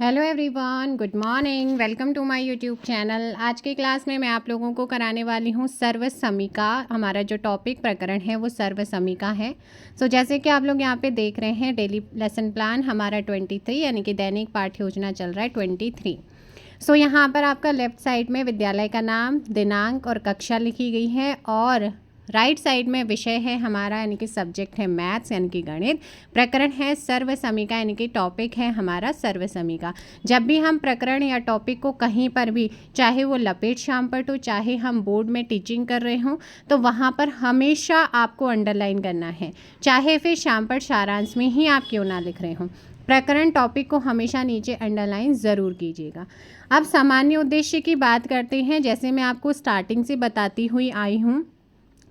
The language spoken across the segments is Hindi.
Hello everyone, good morning. Welcome to my YouTube channel. आज की क्लास में मैं आप लोगों को कराने वाली हूँ सर्वसमिका। हमारा जो टॉपिक प्रकरण है वो सर्वसमिका है। जैसे कि आप लोग यहाँ पे देख रहे हैं, डेली लेसन प्लान हमारा 23 यानी कि दैनिक पाठ्य योजना चल रहा है 23। यहाँ पर आपका लेफ़्ट साइड में विद्यालय का नाम, दिनांक और कक्षा लिखी गई है, और राइट साइड में विषय है हमारा यानी कि सब्जेक्ट है मैथ्स यानी कि गणित। प्रकरण है सर्वसमिका यानी कि टॉपिक है हमारा सर्वसमिका। जब भी हम प्रकरण या टॉपिक को कहीं पर भी, चाहे वो लपेट श्यामपट्ट हो, चाहे हम बोर्ड में टीचिंग कर रहे हों, तो वहाँ पर हमेशा आपको अंडरलाइन करना है, चाहे फिर श्यामपट्ट सारांश में ही आप क्यों ना लिख रहे हों। प्रकरण टॉपिक को हमेशा नीचे अंडरलाइन ज़रूर कीजिएगा। अब सामान्य उद्देश्य की बात करते हैं। जैसे मैं आपको स्टार्टिंग से बताती हुई आई हूँ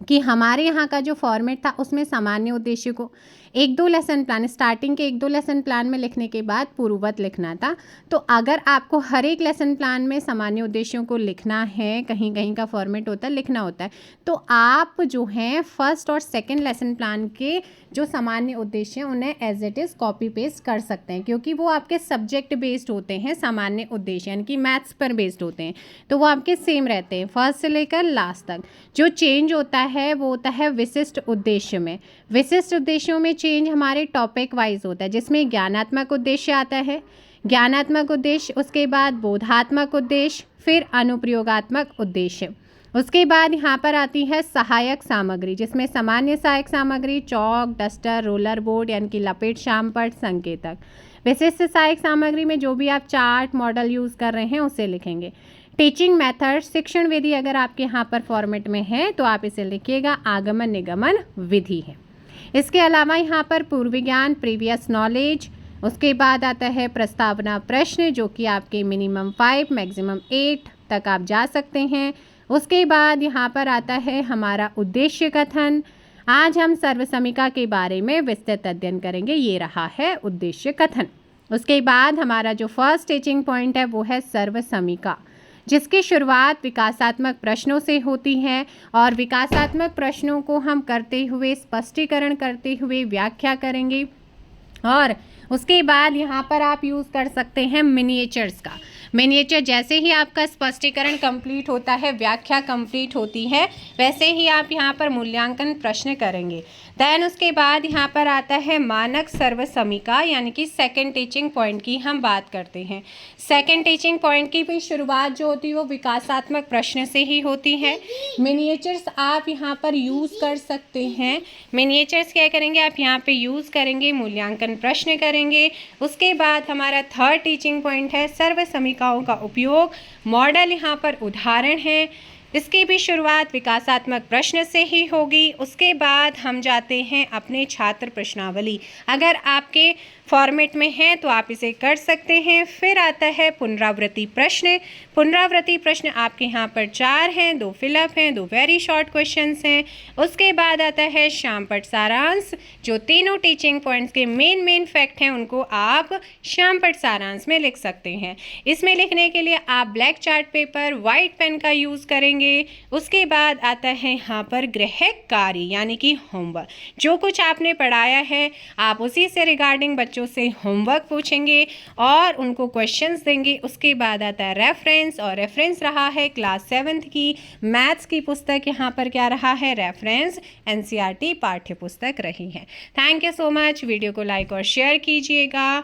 कि हमारे यहाँ का जो फॉर्मेट था उसमें सामान्य उद्देश्य को 1-2 लेसन प्लान, स्टार्टिंग के 1-2 लेसन प्लान में लिखने के बाद पूर्ववत लिखना था। तो अगर आपको हर एक लेसन प्लान में सामान्य उद्देश्यों को लिखना है, कहीं कहीं का फॉर्मेट होता है, लिखना होता है, तो आप जो हैं फर्स्ट और सेकंड लेसन प्लान के जो सामान्य उद्देश्य हैं उन्हें as it is copy paste कर सकते हैं, क्योंकि वो आपके सब्जेक्ट बेस्ड होते हैं। सामान्य उद्देश्य यानी कि मैथ्स पर बेस्ड होते हैं, तो वो आपके सेम रहते हैं फर्स्ट से लेकर लास्ट तक। जो चेंज होता है वो होता है विशिष्ट उद्देश्य में। विशिष्ट उद्देश्यों में चेंज हमारे टॉपिक वाइज होता है, जिसमें ज्ञानात्मक उद्देश्य आता है, ज्ञानात्मक उद्देश्य, उसके बाद बोधात्मक उद्देश्य, फिर अनुप्रयोगात्मक उद्देश्य। उसके बाद यहाँ पर आती है सहायक सामग्री, जिसमें सामान्य सहायक सामग्री चौक, डस्टर, रोलर बोर्ड यानी कि लपेट श्यामपट्ट, संकेतक। विशिष्ट सहायक सामग्री में जो भी आप चार्ट मॉडल यूज़ कर रहे हैं उसे लिखेंगे। टीचिंग मेथड, शिक्षण विधि अगर आपके यहाँ पर फॉर्मेट में है तो आप इसे लिखिएगा, आगमन निगमन विधि है। इसके अलावा यहाँ पर पूर्व ज्ञान, प्रीवियस नॉलेज, उसके बाद आता है प्रस्तावना प्रश्न, जो कि आपके मिनिमम 5 मैक्सिमम 8 तक आप जा सकते हैं। उसके बाद यहाँ पर आता है हमारा उद्देश्य कथन। आज हम सर्वसमिका के बारे में विस्तृत अध्ययन करेंगे, ये रहा है उद्देश्य कथन। उसके बाद हमारा जो फर्स्ट टीचिंग पॉइंट है वो है सर्वसमिका, जिसकी शुरुआत विकासात्मक प्रश्नों से होती है, और विकासात्मक प्रश्नों को हम करते हुए, स्पष्टीकरण करते हुए व्याख्या करेंगे। और उसके बाद यहाँ पर आप यूज़ कर सकते हैं मिनिएचर्स का। मिनिएचर जैसे ही आपका स्पष्टीकरण कंप्लीट होता है, व्याख्या कंप्लीट होती है, वैसे ही आप यहाँ पर मूल्यांकन प्रश्न करेंगे। देन उसके बाद यहाँ पर आता है मानक सर्वसमिका यानी कि सेकंड टीचिंग पॉइंट की हम बात करते हैं। सेकंड टीचिंग पॉइंट की भी शुरुआत जो होती है वो विकासात्मक प्रश्न से ही होती है। मिनिएचर्स आप यहाँ पर यूज़ कर सकते हैं। मिनिएचर्स क्या करेंगे, आप यहाँ पे यूज़ करेंगे, मूल्यांकन प्रश्न करेंगे। उसके बाद हमारा थर्ड टीचिंग पॉइंट है सर्वसमिकाओं का उपयोग। मॉडल यहाँ पर उदाहरण है, इसकी भी शुरुआत विकासात्मक प्रश्न से ही होगी। उसके बाद हम जाते हैं अपने छात्र प्रश्नावली। अगर आपके फॉर्मेट में है तो आप इसे कर सकते हैं। फिर आता है पुनरावृत्ति प्रश्न। पुनरावृत्ति प्रश्न आपके यहाँ पर 4 हैं, 2 फिलअप हैं, 2 वेरी शॉर्ट क्वेश्चंस हैं। उसके बाद आता है श्यामपट्ट सारांश, जो तीनों टीचिंग पॉइंट्स के मेन फैक्ट हैं उनको आप श्यामपट्ट सारांश में लिख सकते हैं। इसमें लिखने के लिए आप black chart paper, white pen का यूज़ करेंगे। उसके बाद आता है यहाँ पर गृह कार्य यानी कि होमवर्क। जो कुछ आपने पढ़ाया है आप उसी से रिगार्डिंग बच्चों से होमवर्क पूछेंगे और उनको क्वेश्चंस देंगे। उसके बाद आता है रेफरेंस, और रेफरेंस रहा है क्लास 7th की मैथ्स की पुस्तक। यहाँ पर क्या रहा है, रेफरेंस एनसीईआरटी पाठ्य पुस्तक रही है। Thank you so much. Video को लाइक और शेयर कीजिएगा।